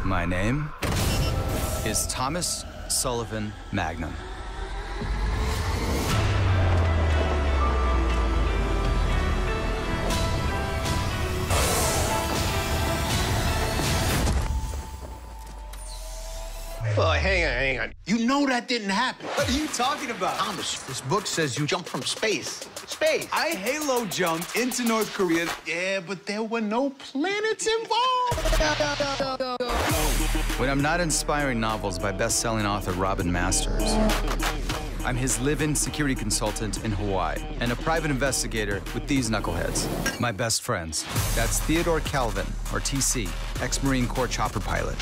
My name is Thomas Sullivan Magnum. Oh, hang on. You know that didn't happen. What are you talking about? Thomas, this book says you jumped from space. Space. I halo jumped into North Korea. Yeah, but there were no planets involved. When I'm not inspiring novels by best-selling author Robin Masters, I'm his live-in security consultant in Hawaii and a private investigator with these knuckleheads, my best friends. That's Theodore Calvin, or TC, ex-Marine Corps chopper pilot.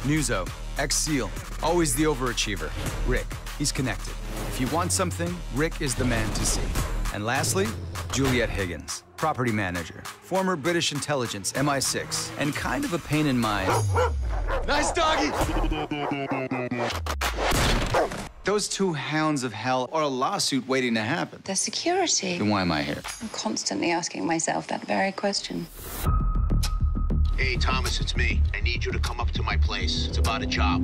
Muzo, ex-SEAL, always the overachiever. Rick, he's connected. If you want something, Rick is the man to see. And lastly, Juliet Higgins, property manager, former British intelligence, MI6, and kind of a pain in my... Nice doggy! Those two hounds of hell are a lawsuit waiting to happen. The security. Then why am I here? I'm constantly asking myself that very question. Hey, Thomas, it's me. I need you to come up to my place. It's about a job.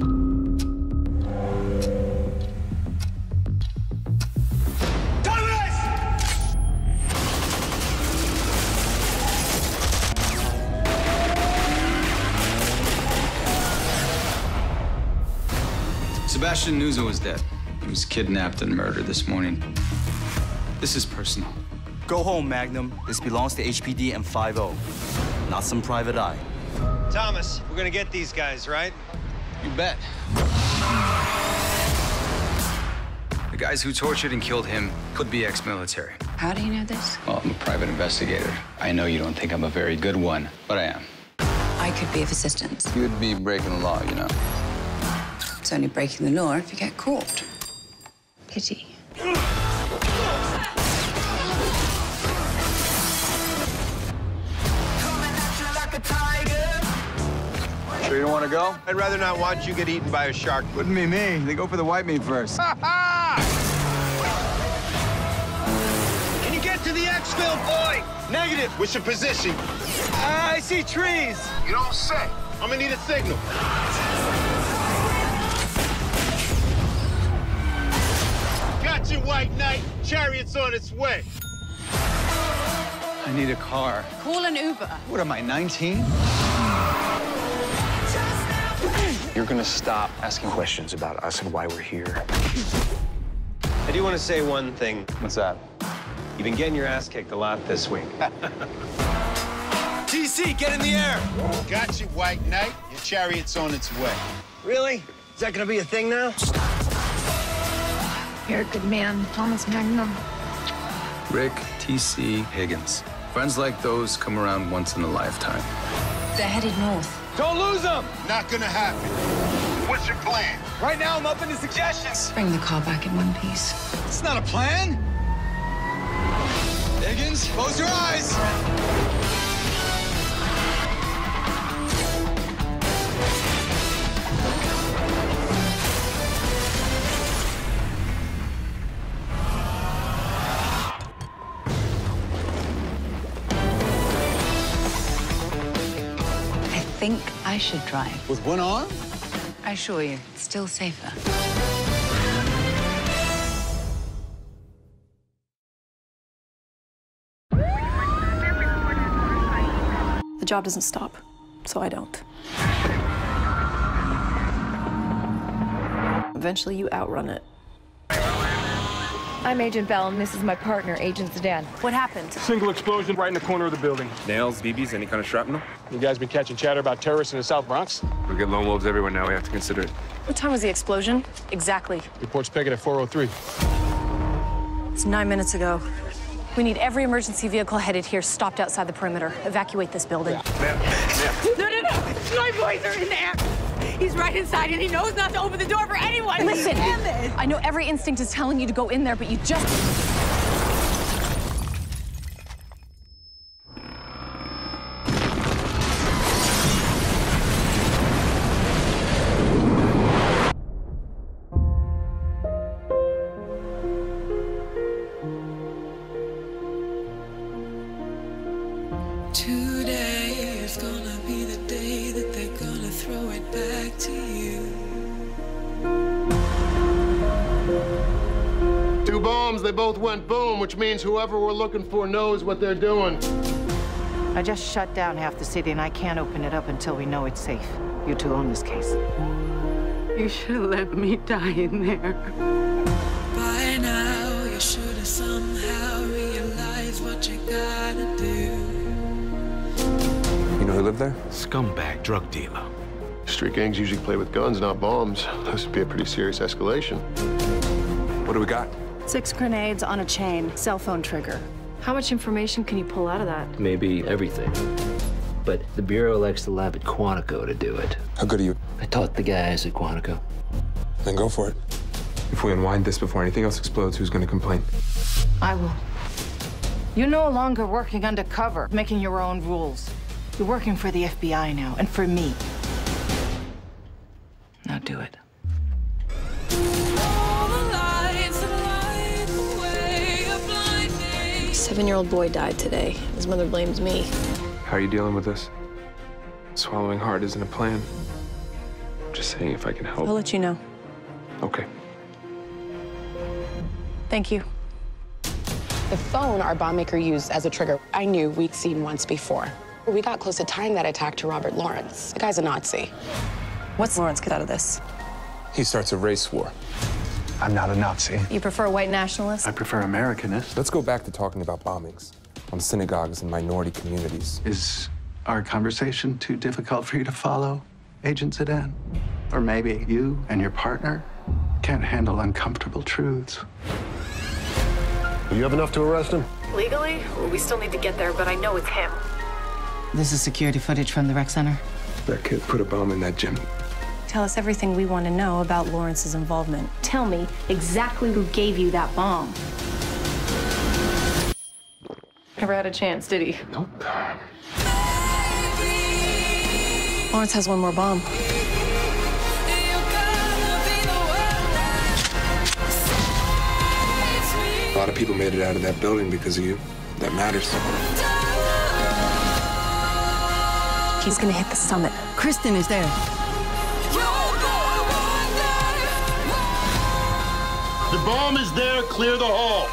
Sebastian Nuzo is dead. He was kidnapped and murdered this morning. This is personal. Go home, Magnum. This belongs to HPD and 5-0, not some private eye. Thomas, we're gonna get these guys, right? You bet. The guys who tortured and killed him could be ex-military. How do you know this? Well, I'm a private investigator. I know you don't think I'm a very good one, but I am. I could be of assistance. You'd be breaking the law, you know. It's only breaking the law if you get caught. Pity. Sure you don't want to go? I'd rather not watch you get eaten by a shark. Wouldn't be me. They go for the white meat first. Can you get to the exfil, boy? Negative. What's your position? I see trees. You don't say. I'm gonna need a signal. Got you, White Knight. Chariot's on its way. I need a car. Call an Uber. What am I, 19? You're gonna stop asking questions about us and why we're here. I do want to say one thing. What's that? You've been getting your ass kicked a lot this week. TC, get in the air! Got you, White Knight. Your chariot's on its way. Really? Is that gonna be a thing now? You're a good man, Thomas Magnum. Rick, TC, Higgins. Friends like those come around once in a lifetime. They're headed north. Don't lose them! Not gonna happen. What's your plan? Right now, I'm open to suggestions. Bring the car back in one piece. It's not a plan. Higgins, close your eyes. I think I should drive. With one arm? I assure you, it's still safer. The job doesn't stop, so I don't. Eventually, you outrun it. I'm Agent Bell, and this is my partner, Agent Zidane. What happened? Single explosion right in the corner of the building. Nails, BBs, any kind of shrapnel? You guys been catching chatter about terrorists in the South Bronx? We get lone wolves everywhere now. We have to consider it. What time was the explosion? Exactly. Reports pegging at 4:03. It's 9 minutes ago. We need every emergency vehicle headed here stopped outside the perimeter. Evacuate this building. No! My boys are in there! He's right inside, and he knows not to open the door for anyone! Listen, I know every instinct is telling you to go in there, but you just... Today is gonna be the day that they're gonna throw it back. bombs, they both went boom, which means whoever we're looking for knows what they're doing. I just shut down half the city, and I can't open it up until we know it's safe. You two own this case. You should have let me die in there. By now, you should have somehow realized what you gotta do. You know who lived there? Scumbag drug dealer. Street gangs usually play with guns, not bombs. This would be a pretty serious escalation. What do we got? 6 grenades on a chain, cell phone trigger. How much information can you pull out of that? Maybe everything. But the Bureau elects the lab at Quantico to do it. How good are you? I taught the guys at Quantico. Then go for it. If we unwind this before anything else explodes, who's going to complain? I will. You're no longer working undercover, making your own rules. You're working for the FBI now, and for me. Now do it. 7-year-old boy died today. His mother blames me. How are you dealing with this? Swallowing hard isn't a plan. I'm just saying if I can help. I'll let you know. Okay. Thank you. The phone our bomb maker used as a trigger, I knew we'd seen once before. We got close to tying that attack to Robert Lawrence. The guy's a Nazi. What's Lawrence get out of this? He starts a race war. I'm not a Nazi. You prefer a white nationalist? I prefer Americanist. Let's go back to talking about bombings on synagogues and minority communities. Is our conversation too difficult for you to follow, Agent Zidane? Or maybe you and your partner can't handle uncomfortable truths. You have enough to arrest him? Legally? Well, we still need to get there, but I know it's him. This is security footage from the rec center. That kid put a bomb in that gym. Tell us everything we want to know about Lawrence's involvement. Tell me exactly who gave you that bomb. Never had a chance, did he? Nope. Lawrence has one more bomb. A lot of people made it out of that building because of you. That matters. He's gonna hit the summit. Kristen is there. The bomb is there, clear the hall.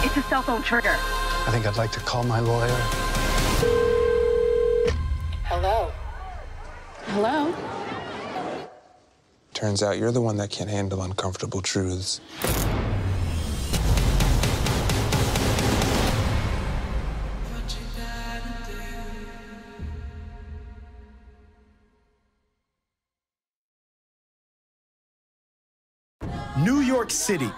It's a cell phone trigger. I think I'd like to call my lawyer. Hello? Hello? Turns out you're the one that can't handle uncomfortable truths. New York City,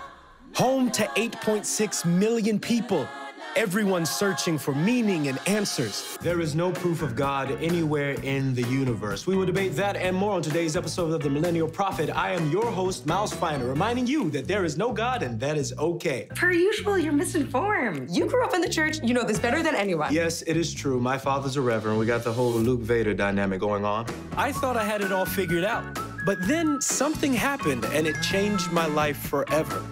home to 8.6 million people. Everyone's searching for meaning and answers. There is no proof of God anywhere in the universe. We will debate that and more on today's episode of The Millennial Prophet. I am your host, Miles Feiner, reminding you that there is no God and that is okay. Per usual, you're misinformed. You grew up in the church. You know this better than anyone. Yes, it is true. My father's a reverend. We got the whole Luke Vader dynamic going on. I thought I had it all figured out. But then something happened and it changed my life forever.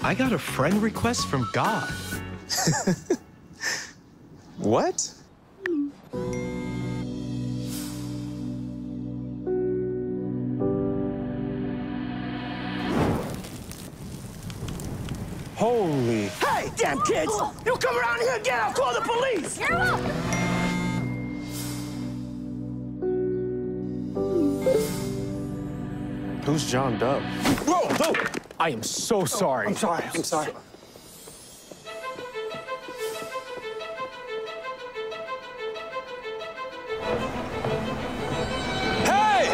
I got a friend request from God. What? Holy. Hey, damn kids! You come around here again, I'll call the police! Who's John Dove? Whoa, whoa! I am so sorry. I'm sorry, I'm sorry. Hey!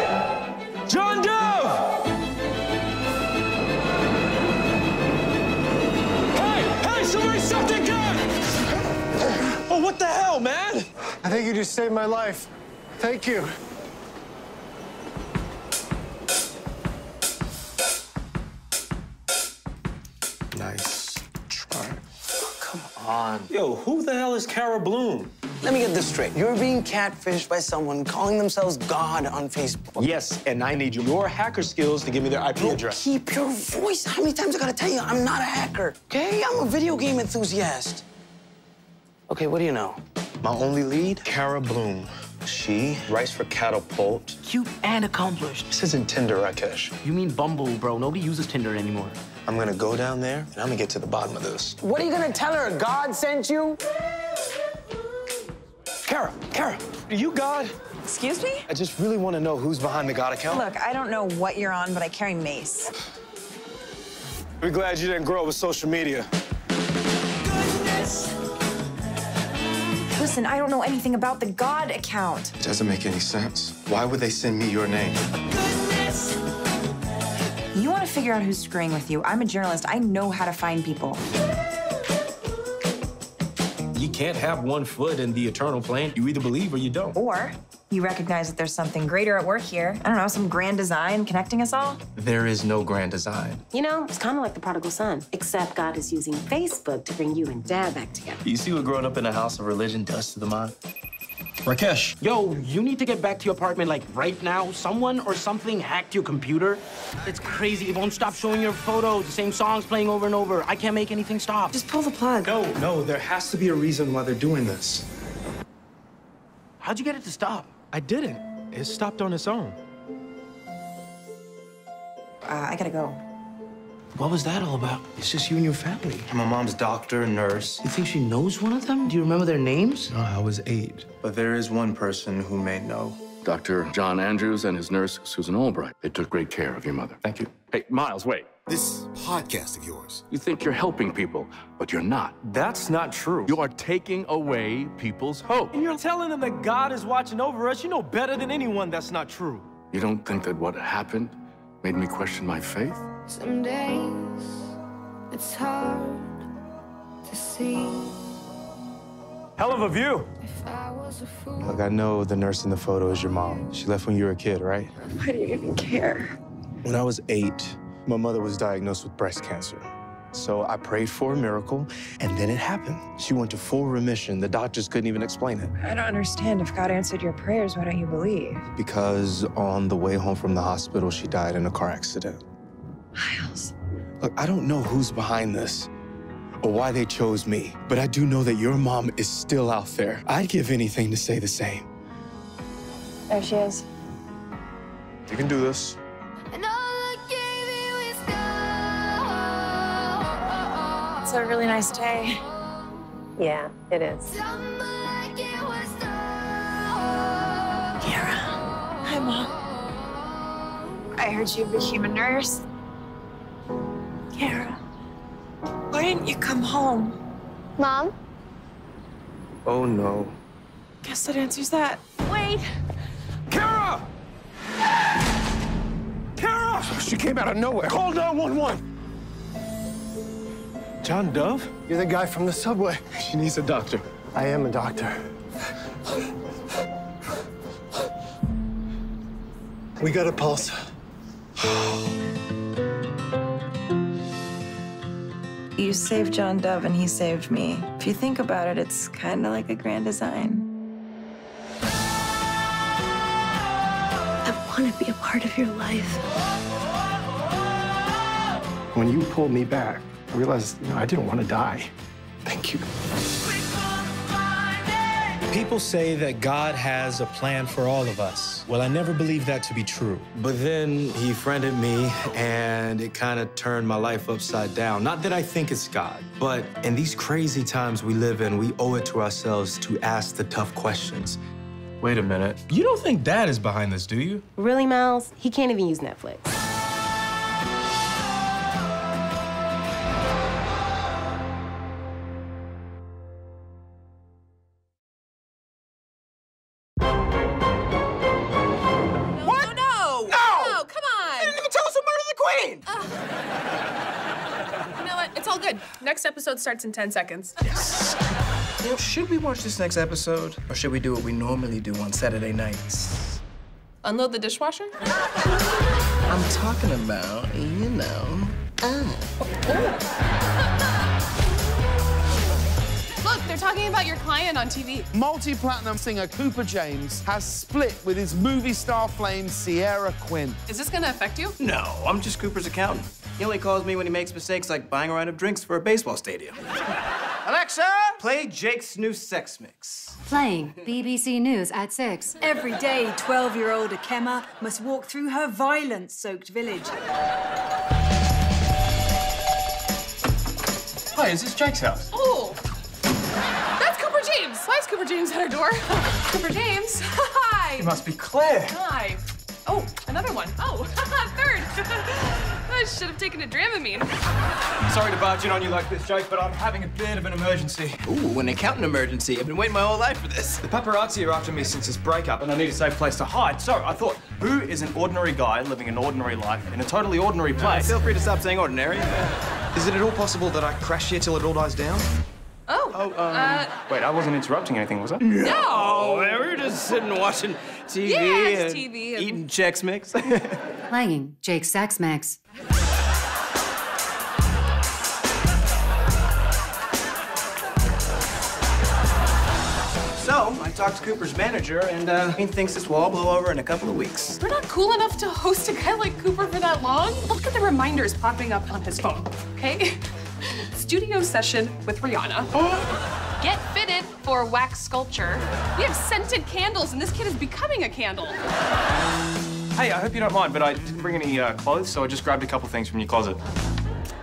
John Dove! Hey, somebody stop that guy! Oh, what the hell, man? I think you just saved my life. Thank you. Nice try. Come on. Yo, who the hell is Cara Bloom? Let me get this straight. You're being catfished by someone calling themselves God on Facebook. Yes, and I need your hacker skills to give me their IP address. Keep your voice. How many times I gotta tell you, I'm not a hacker, okay? I'm a video game enthusiast. Okay, what do you know? My only lead, Cara Bloom. She writes for Catapult. Cute and accomplished. This isn't Tinder, Rakesh. You mean Bumble, bro. Nobody uses Tinder anymore. I'm gonna go down there and I'm gonna get to the bottom of this. What are you gonna tell her? God sent you? Kara, are you God? Excuse me? I just really want to know who's behind the God account. Look, I don't know what you're on, but I carry mace. We're glad you didn't grow up with social media. Listen, I don't know anything about the God account. It doesn't make any sense. Why would they send me your name? You want to figure out who's screwing with you. I'm a journalist. I know how to find people. You can't have one foot in the eternal plane. You either believe or you don't. Or you recognize that there's something greater at work here. I don't know, some grand design connecting us all. There is no grand design. You know, it's kind of like the prodigal son, except God is using Facebook to bring you and Dad back together. You see what growing up in a house of religion does to the mind? Rakesh, yo, you need to get back to your apartment, like, right now. Someone or something hacked your computer. It's crazy. It won't stop showing your photos. The same songs playing over and over. I can't make anything stop. Just pull the plug. No, there has to be a reason why they're doing this. How'd you get it to stop? I didn't. It stopped on its own. I gotta go. What was that all about? It's just you and your family. My mom's doctor, nurse. You think she knows one of them? Do you remember their names? No, I was 8. But there is one person who may know. Dr. John Andrews and his nurse, Susan Albright. They took great care of your mother. Thank you. Hey, Miles, wait. This podcast of yours. You think you're helping people, but you're not. That's not true. You are taking away people's hope. And you're telling them that God is watching over us. You know better than anyone that's not true. You don't think that what happened made me question my faith? Some days it's hard to see. Hell of a view. If I was a fool. Look, I know the nurse in the photo is your mom. She left when you were a kid, right? Why do you even care? When I was 8, my mother was diagnosed with breast cancer. So I prayed for a miracle, and then it happened. She went to full remission. The doctors couldn't even explain it. I don't understand. If God answered your prayers, why don't you believe? Because on the way home from the hospital, she died in a car accident. Miles. Look, I don't know who's behind this or why they chose me, but I do know that your mom is still out there. I'd give anything to say the same. There she is. You can do this. It's a really nice day. Yeah, it is. Kara. Hi, Mom. I heard you became a nurse. Kara, why didn't you come home? Mom? Oh, no. Guess that answers that. Wait! Kara! Kara! She came out of nowhere. Call 911. John Dove? You're the guy from the subway. She needs a doctor. I am a doctor. We got a pulse. You saved John Dove and he saved me. If you think about it, it's kind of like a grand design. I want to be a part of your life. When you pulled me back, I realized, I didn't want to die. Thank you. People say that God has a plan for all of us. Well, I never believed that to be true. But then he friended me, and it kind of turned my life upside down. Not that I think it's God, but in these crazy times we live in, we owe it to ourselves to ask the tough questions. Wait a minute. You don't think Dad is behind this, do you? Really, Miles? He can't even use Netflix. Next episode starts in 10 seconds. Yes. You know, should we watch this next episode, or should we do what we normally do on Saturday nights? Unload the dishwasher? I'm talking about, you know. Look, they're talking about your client on TV. Multi-platinum singer Cooper James has split with his movie star flame Sierra Quinn. Is this gonna affect you? No, I'm just Cooper's accountant. He only calls me when he makes mistakes like buying a round of drinks for a baseball stadium. Alexa, play Jake's new sex mix. Playing BBC News at 6. Every day, 12-year-old Akema must walk through her violence-soaked village. Hi, is this Jake's house? Oh, that's Cooper James. Why is Cooper James at our door? Cooper James, hi. It must be Claire. Hi. Oh, another one. Oh, third. I should have taken a Dramamine. Sorry to barge in on you like this, Jake, but I'm having a bit of an emergency. Ooh, an accountant emergency. I've been waiting my whole life for this. The paparazzi are after me since this breakup, and I need a safe place to hide. So I thought, who is an ordinary guy living an ordinary life in a totally ordinary place? Feel free to stop saying ordinary. Is it at all possible that I crash here till it all dies down? Wait, I wasn't interrupting anything, was I? No! We were just sitting watching TV. Yeah, it's and TV. And... eating Chex Mix. Playing Jake's Sex Mix. So, I talked to Cooper's manager, and he thinks this will all blow over in a couple of weeks. We're not cool enough to host a guy like Cooper for that long. Look at the reminders popping up on his phone, okay? Studio session with Rihanna. Get fitted for wax sculpture. We have scented candles, and this kid is becoming a candle. Hey, I hope you don't mind, but I didn't bring any clothes, so I just grabbed a couple things from your closet.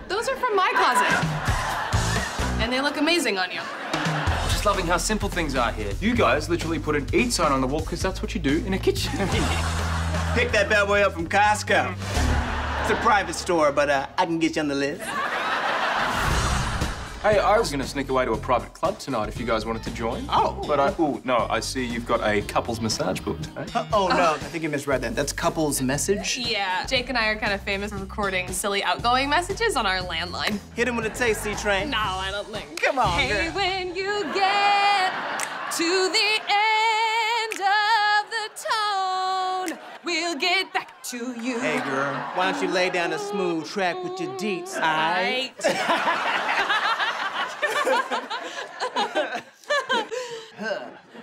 Those are from my closet. And they look amazing on you. Just loving how simple things are here. You guys literally put an eat sign on the wall because that's what you do in a kitchen. Pick that bad boy up from Costco. It's a private store, but I can get you on the list. Hey, I was gonna sneak away to a private club tonight if you guys wanted to join. Oh. But I see you've got a couples massage booked, eh? Oh, no, I think you misread that. That's couples message. Yeah, Jake and I are kind of famous for recording silly outgoing messages on our landline. Hit him with a taste, C-Train. No, I don't think. Come on, Hey, girl. when you get to the end of the tone, we'll get back to you. Hey, girl, why don't you lay down a smooth track with your deets, all right?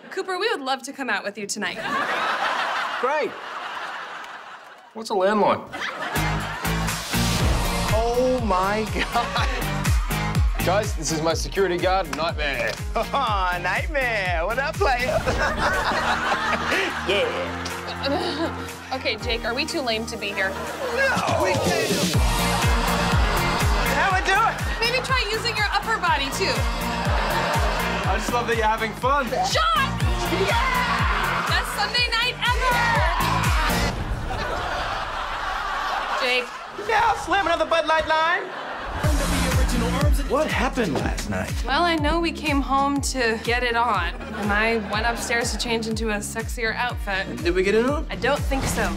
Cooper, we would love to come out with you tonight. Great. What's a landline? Oh, my God. Guys, this is my security guard, Nightmare. Oh, Nightmare. What up, player? Yeah. Okay, Jake, are we too lame to be here? No. How we doing? Maybe try using your upper body, too. I just love that you're having fun. Shot! Yeah! Best Sunday night ever! Jake. Yeah, slam another Bud Light line. What happened last night? Well, I know we came home to get it on, and I went upstairs to change into a sexier outfit. Did we get it on? I don't think so.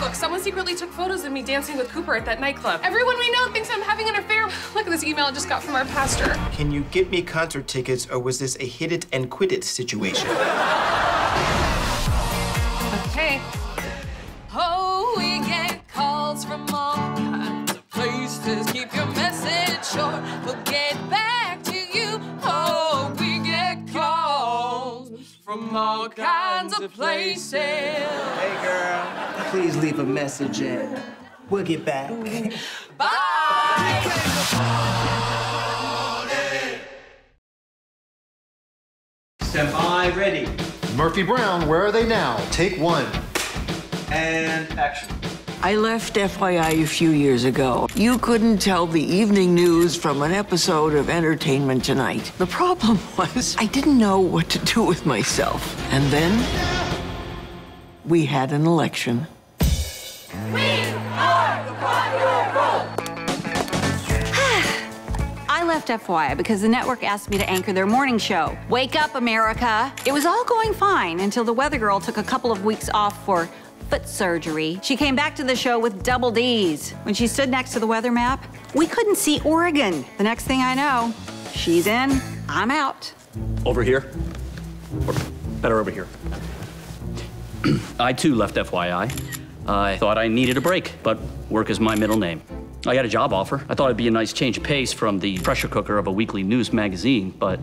Look, someone secretly took photos of me dancing with Cooper at that nightclub. Everyone we know thinks I'm having an affair. Look at this email I just got from our pastor. Can you get me concert tickets, or was this a hit it and quit it situation? Okay. Oh, we get calls from all kinds of places. Keep your message short. We'll get back to you. Oh, we get calls from all kinds of places. Hey, girl, please leave a message and we'll get back. Bye! Stand by, ready. Murphy Brown, where are they now? Take one. And action. I left FYI a few years ago. You couldn't tell the evening news from an episode of Entertainment Tonight. The problem was I didn't know what to do with myself. And then we had an election. I left FYI because the network asked me to anchor their morning show. Wake up, America. It was all going fine until the weather girl took a couple of weeks off for foot surgery. She came back to the show with double Ds. When she stood next to the weather map, we couldn't see Oregon. The next thing I know, she's in, I'm out. Over here? Or better over here. I too left FYI. I thought I needed a break, but work is my middle name. I got a job offer. I thought it'd be a nice change of pace from the pressure cooker of a weekly news magazine, but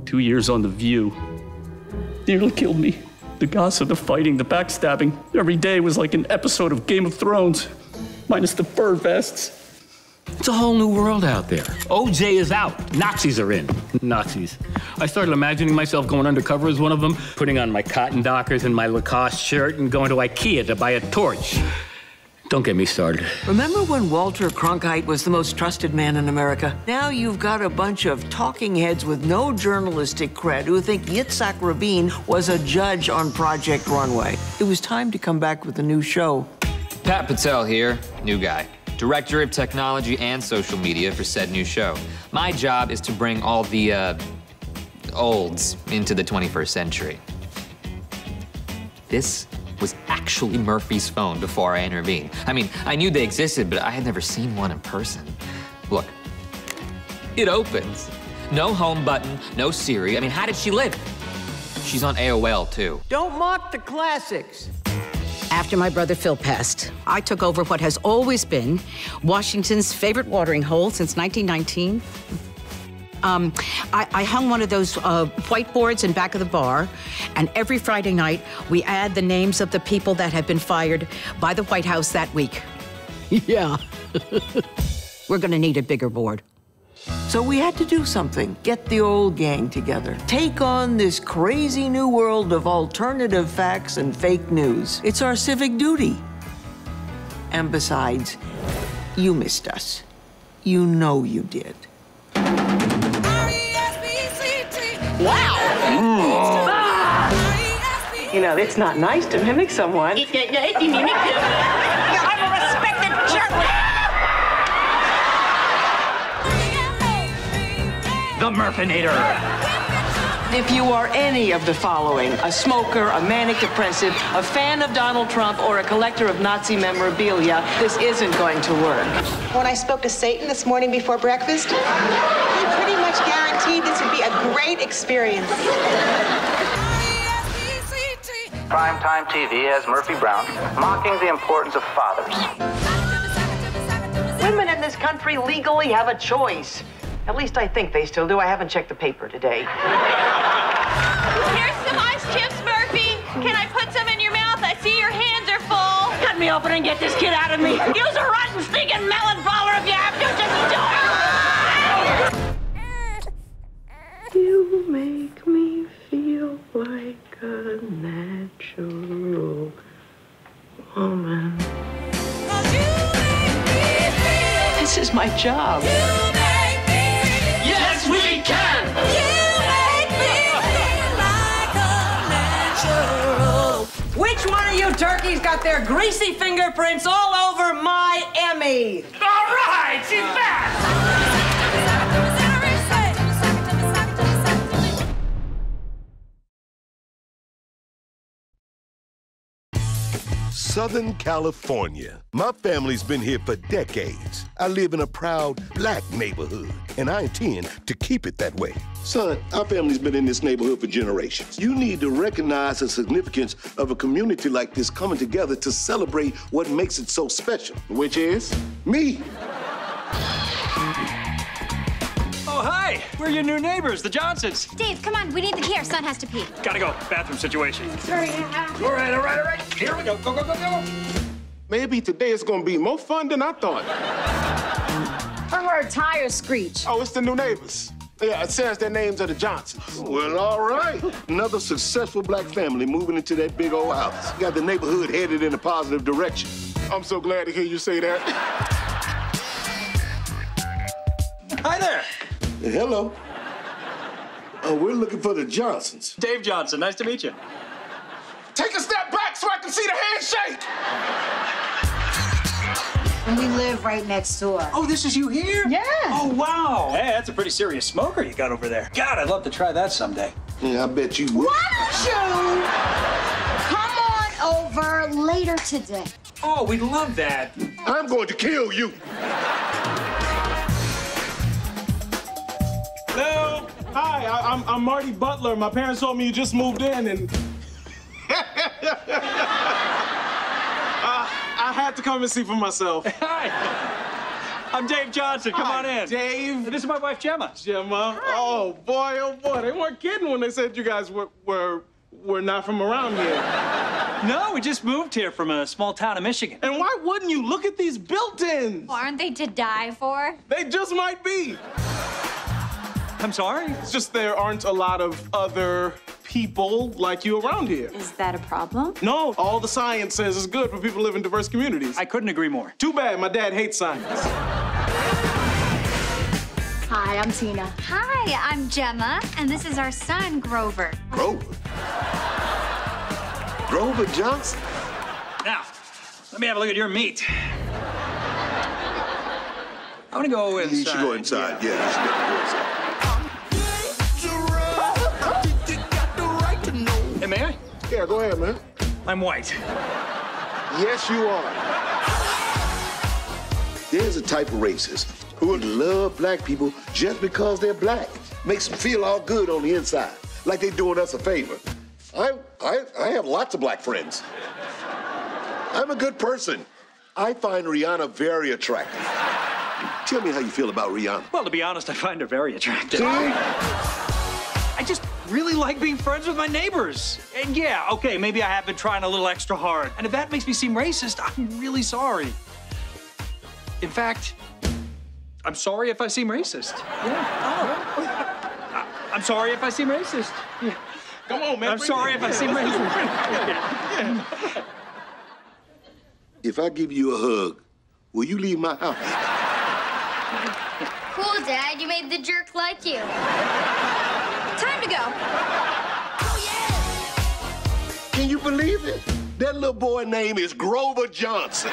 2 years on The View nearly killed me. The gossip, the fighting, the backstabbing. Every day was like an episode of Game of Thrones, minus the fur vests. It's a whole new world out there. OJ is out. Nazis are in. Nazis. I started imagining myself going undercover as one of them, putting on my cotton dockers and my Lacoste shirt and going to IKEA to buy a torch. Don't get me started. Remember when Walter Cronkite was the most trusted man in America? Now you've got a bunch of talking heads with no journalistic cred who think Yitzhak Rabin was a judge on Project Runway. It was time to come back with a new show. Pat Patel here, new guy. Director of Technology and Social Media for said new show. My job is to bring all the, olds into the 21st century. This was actually Murphy's phone before I intervened. I mean, I knew they existed, but I had never seen one in person. Look, it opens. No home button, no Siri. I mean, how did she live? She's on AOL, too. Don't mock the classics. After my brother Phil passed, I took over what has always been Washington's favorite watering hole since 1919. I hung one of those whiteboards in back of the bar, and every Friday night, we add the names of the people that have been fired by the White House that week. Yeah. We're gonna need a bigger board. So we had to do something, get the old gang together, take on this crazy new world of alternative facts and fake news. It's our civic duty. And besides, you missed us. You know you did. Wow! You know, it's not nice to mimic someone. I'm a respected jerk. The Murphinator. If you are any of the following, a smoker, a manic depressive, a fan of Donald Trump, or a collector of Nazi memorabilia, this isn't going to work. When I spoke to Satan this morning before breakfast, he pretty much guaranteed this would be a great experience. Primetime TV has Murphy Brown mocking the importance of fathers. Women in this country legally have a choice. At least I think they still do. I haven't checked the paper today. Here's some ice chips, Murphy. Can I put some in your mouth? I see your hands are full. Cut me open and get this kid out of me. Use a rotten, stinking melon brawler if you have to. Just do it. You make me feel like a natural woman. This is my job. Yes, we can! Which one of you turkeys got their greasy fingerprints all over my Emmy? All right, she's back! Southern California. My family's been here for decades. I live in a proud black neighborhood, and I intend to keep it that way. Son, our family's been in this neighborhood for generations. You need to recognize the significance of a community like this coming together to celebrate what makes it so special. Which is? Me. Oh, hi! We're your new neighbors, the Johnsons. Dave, come on, we need the key. Our son has to pee. Gotta go. Bathroom situation. Sorry. All right. Here we go. Go. Maybe today is gonna be more fun than I thought. Heard our tires screech. Oh, it's the new neighbors. Yeah, it says their names are the Johnsons. Well, all right. Another successful black family moving into that big old house. Got the neighborhood headed in a positive direction. I'm so glad to hear you say that. Hi there. Hello. We're looking for the Johnsons. Dave Johnson, nice to meet you. Take a step back so I can see the handshake. And we live right next door. Oh, this is you here? Yeah. Oh, wow. Hey, that's a pretty serious smoker you got over there. God, I'd love to try that someday. Yeah, I bet you would. Why don't you come on over later today? Oh, we'd love that. I'm going to kill you. Hello. Hi, I'm Marty Butler. My parents told me you just moved in, and I had to come and see for myself. Hi. I'm Dave Johnson. Come on in. Dave. This is my wife, Gemma. Gemma. Oh, boy. They weren't kidding when they said you guys were not from around here. No, we just moved here from a small town in Michigan. And why wouldn't you? Look at these built-ins. Well, aren't they to die for? They just might be. I'm sorry? It's just there aren't a lot of other people like you around here. Is that a problem? No, all the science says is good for people who live in diverse communities. I couldn't agree more. Too bad, my dad hates science. Hi, I'm Tina. Hi, I'm Gemma, and this is our son, Grover. Grover? Grover Johnson? Now, let me have a look at your meat. I want to go inside. You should go inside, yeah. You should definitely go inside. Hey, may I? Yeah, go ahead, man. I'm white. Yes, you are. There's a type of racist who would love black people just because they're black. Makes them feel all good on the inside, like they're doing us a favor. I have lots of black friends. I'm a good person. I find Rihanna very attractive. Tell me how you feel about Rihanna. Well, to be honest, I find her very attractive. See? I just really like being friends with my neighbors. And yeah, okay, maybe I have been trying a little extra hard. And if that makes me seem racist, I'm really sorry. In fact, I'm sorry if I seem racist. Yeah. I'm sorry if I seem racist. Yeah. Come on, man. I'm sorry if I seem racist. Yeah. If I give you a hug, will you leave my house? Cool, Dad. You made the jerk like you. Time to go. Can you believe it? That little boy name is Grover Johnson.